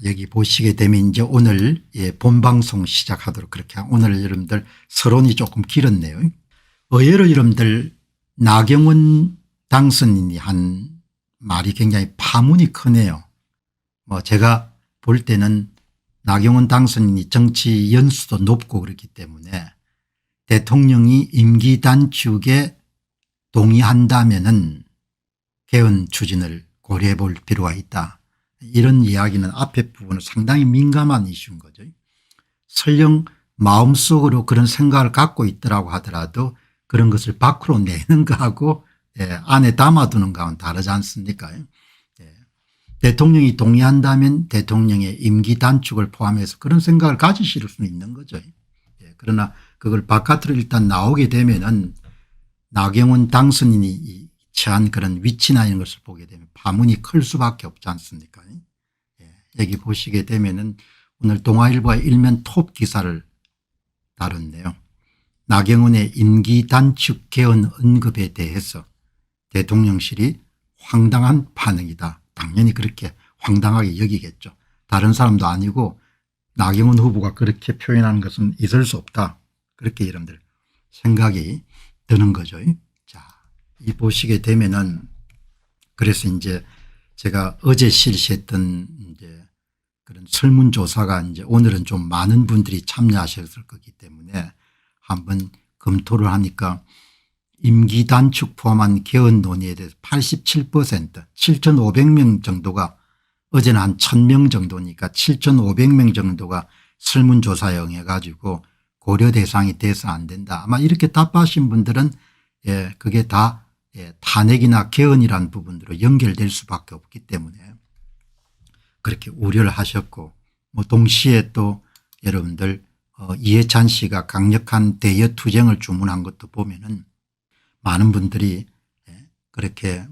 여기 보시게 되면 이제 오늘 본방송 시작하도록 그렇게 오늘 여러분들 서론이 조금 길었네요. 의외로 여러분들 나경원 당선인이 한 말이 굉장히 파문이 크네요. 제가 볼 때는 나경원 당선인이 정치 연수도 높고 그렇기 때문에 대통령이 임기 단축에 동의한다면은 개헌 추진을 고려해 볼 필요가 있다. 이런 이야기는 앞에 부분은 상당히 민감한 이슈인 거죠. 설령 마음속으로 그런 생각을 갖고 있더라고 하더라도 그런 것을 밖으로 내는 거하고 안에 담아두는 거하고는 다르지 않습니까? 대통령이 동의한다면 대통령의 임기 단축을 포함해서 그런 생각을 가지실 수는 있는 거죠. 그러나 그걸 바깥으로 일단 나오게 되면은 나경원 당선인이 처한 그런 위치나 이런 것을 보게 되면 파문이 클 수밖에 없지 않습니까? 여기 보시게 되면은 오늘 동아일보가 일면 톱 기사를 다뤘네요. 나경원의 임기 단축 개헌 언급에 대해서 대통령실이 황당한 반응이다. 당연히 그렇게 황당하게 여기겠죠. 다른 사람도 아니고 나경원 후보가 그렇게 표현하는 것은 있을 수 없다. 그렇게 여러분들 생각이 드는 거죠. 자, 이 보시게 되면은 그래서 이제 제가 어제 실시했던 이제 그런 설문조사가 이제 오늘은 좀 많은 분들이 참여하셨을 거기 때문에 한번 검토를 하니까 임기 단축 포함한 개헌 논의에 대해서 87% 7,500명 정도가 어제는 한 1,000명 정도니까 7,500명 정도가 설문조사에 응해 가지고 고려 대상이 돼서 안 된다. 아마 이렇게 답하신 분들은 그게 다 탄핵이나 개헌이라는 부분으로 연결될 수밖에 없기 때문에 그렇게 우려를 하셨고 동시에 또 여러분들 이해찬 씨가 강력한 대여 투쟁을 주문한 것도 보면은 많은 분들이 그렇게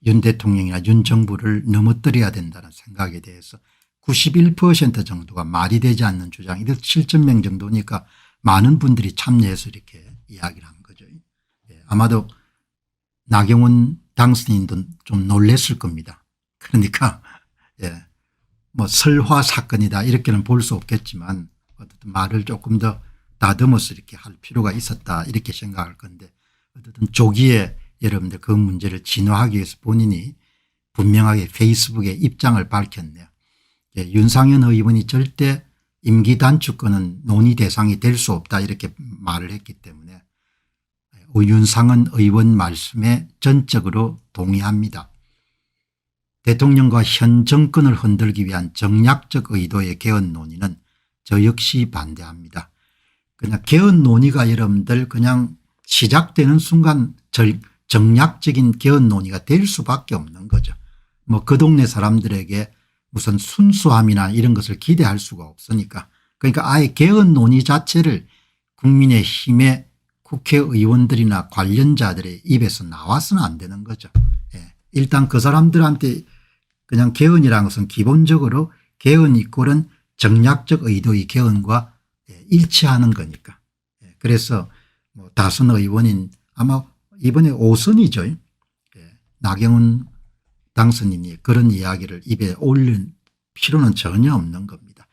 윤 대통령이나 윤 정부를 넘어뜨려야 된다는 생각에 대해서 91% 정도가 말이 되지 않는 주장, 이들 7,000명 정도니까 많은 분들이 참여해서 이렇게 이야기를 한 거죠. 아마도 나경원 당선인도 좀 놀랐을 겁니다. 그러니까 설화 사건이다 이렇게는 볼 수 없겠지만 어쨌든 말을 조금 더 다듬어서 이렇게 할 필요가 있었다 이렇게 생각할 건데 어쨌든 조기에 여러분들 그 문제를 진화하기 위해서 본인이 분명하게 페이스북에 입장을 밝혔네요. 윤상현 의원이 절대 임기 단축권은 논의 대상이 될 수 없다 이렇게 말을 했기 때문에 윤상현 의원 말씀에 전적으로 동의합니다. 대통령과 현 정권을 흔들기 위한 정략적 의도의 개헌 논의는 저 역시 반대합니다. 그냥 개헌 논의가 여러분들 그냥 시작되는 순간 정략적인 개헌 논의가 될 수밖에 없는 거죠. 그 동네 사람들에게 무슨 순수함이나 이런 것을 기대할 수가 없으니까 그러니까 아예 개헌 논의 자체를 국민의힘의 국회의원들이나 관련자들의 입에서 나와서는 안 되는 거죠. 일단 그 사람들한테 그냥 개헌이라는 것은 기본적으로 개헌 이꼴은 정략적 의도의 개헌과 일치하는 거니까. 그래서 다선 의원인 아마 이번에 5선이죠. 나경원 당선인이 그런 이야기를 입에 올릴 필요는 전혀 없는 겁니다.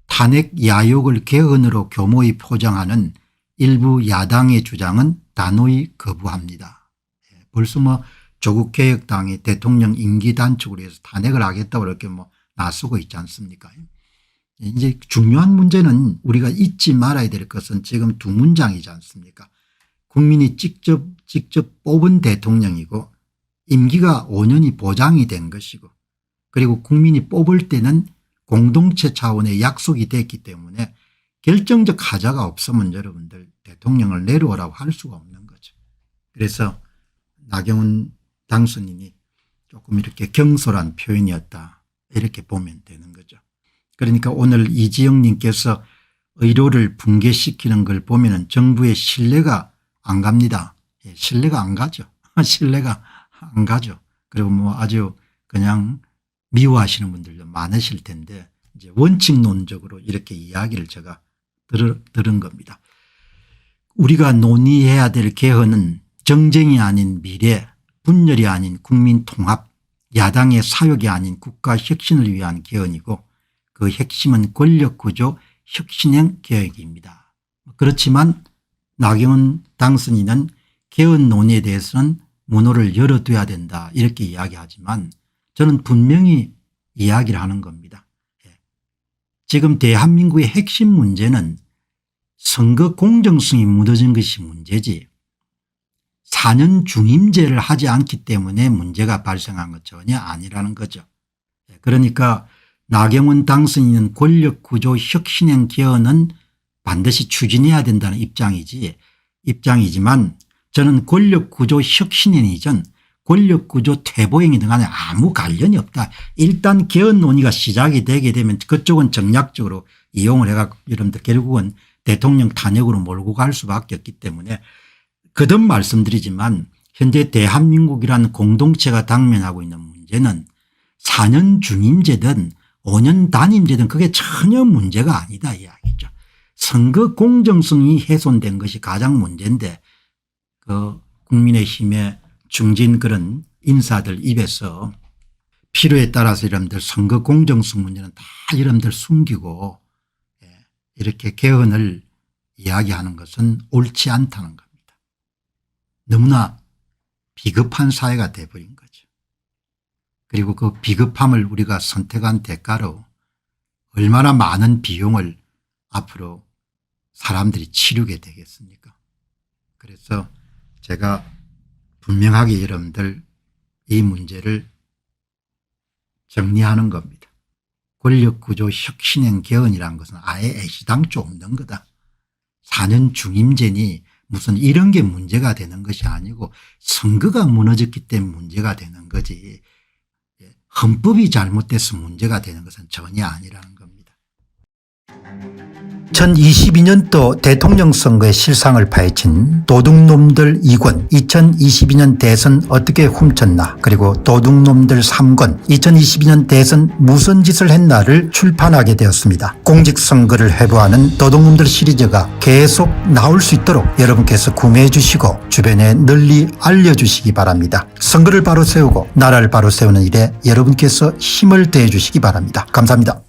탄핵 야욕을 개헌으로 교모히 포장하는 일부 야당의 주장은 단호히 거부합니다. 벌써 조국개혁당이 대통령 임기 단축을 위해서 탄핵을 하겠다고 이렇게 나서고 있지 않습니까? 이제 중요한 문제는 우리가 잊지 말아야 될 것은 지금 두 문장이지 않습니까? 국민이 직접 뽑은 대통령이고 임기가 5년이 보장이 된 것이고 그리고 국민이 뽑을 때는 공동체 차원의 약속이 됐기 때문에 결정적 하자가 없으면 여러분들 대통령을 내려오라고 할 수가 없는 거죠. 그래서 나경원 당선인이 조금 이렇게 경솔한 표현이었다 이렇게 보면 되는 거죠. 그러니까 오늘 이지영 님께서 의료를 붕괴시키는 걸 보면 정부의 신뢰가 안 갑니다. 신뢰가 안 가죠. 신뢰가 안 가죠. 그리고 아주 그냥 미워하시는 분들도 많으실 텐데 이제 원칙론적으로 이렇게 이야기를 제가 들은 겁니다. 우리가 논의해야 될 개헌은 정쟁이 아닌 미래, 분열이 아닌 국민 통합, 야당의 사욕이 아닌 국가 혁신을 위한 개헌이고 그 핵심은 권력구조 혁신형 개혁입니다. 그렇지만 나경원 당선인은 개헌 논의에 대해서는 문호를 열어둬야 된다 이렇게 이야기하지만 저는 분명히 이야기를 하는 겁니다. 지금 대한민국의 핵심 문제는 선거 공정성이 무너진 것이 문제지 4년 중임제를 하지 않기 때문에 문제가 발생한 것 전혀 아니라는 거죠. 그러니까 나경원 당선인은 권력구조 혁신형 개헌은 반드시 추진해야 된다는 입장이지만 저는 권력구조 혁신형 이전 권력구조 퇴보행위 등 간에 아무 관련이 없다. 일단 개헌 논의가 시작이 되게 되면 그쪽은 정략적으로 이용을 해가 여러분들 결국은 대통령 탄핵으로 몰고 갈 수밖에 없기 때문에 거듭 말씀드리지만 현재 대한민국이라는 공동체가 당면하고 있는 문제는 4년 중임제든 5년 단임제든 그게 전혀 문제가 아니다 이야기죠. 선거 공정성이 훼손된 것이 가장 문제인데 그 국민의힘의 중진 그런 인사들 입에서 필요에 따라서 여러분들 선거 공정성 문제는 다 여러분들 숨기고 이렇게 개헌을 이야기하는 것은 옳지 않다는 겁니다. 너무나 비겁한 사회가 돼버린 거죠. 그리고 그 비겁함을 우리가 선택한 대가로 얼마나 많은 비용을 앞으로 사람들이 치르게 되겠습니까? 그래서 제가 분명하게 여러분들 이 문제를 정리하는 겁니다. 권력구조 혁신형 개헌이라는 것은 아예 애시당초 없는 거다. 4년 중임제니 무슨 이런 게 문제가 되는 것이 아니고 선거가 무너졌기 때문에 문제가 되는 거지 헌법이 잘못돼서 문제가 되는 것은 전혀 아니라는 겁니다. 2022년도 대통령 선거의 실상을 파헤친 도둑놈들 2권 2022년 대선 어떻게 훔쳤나 그리고 도둑놈들 3권 2022년 대선 무슨 짓을 했나를 출판하게 되었습니다. 공직선거를 회부하는 도둑놈들 시리즈가 계속 나올 수 있도록 여러분께서 구매해 주시고 주변에 널리 알려주시기 바랍니다. 선거를 바로 세우고 나라를 바로 세우는 일에 여러분께서 힘을 더해 주시기 바랍니다. 감사합니다.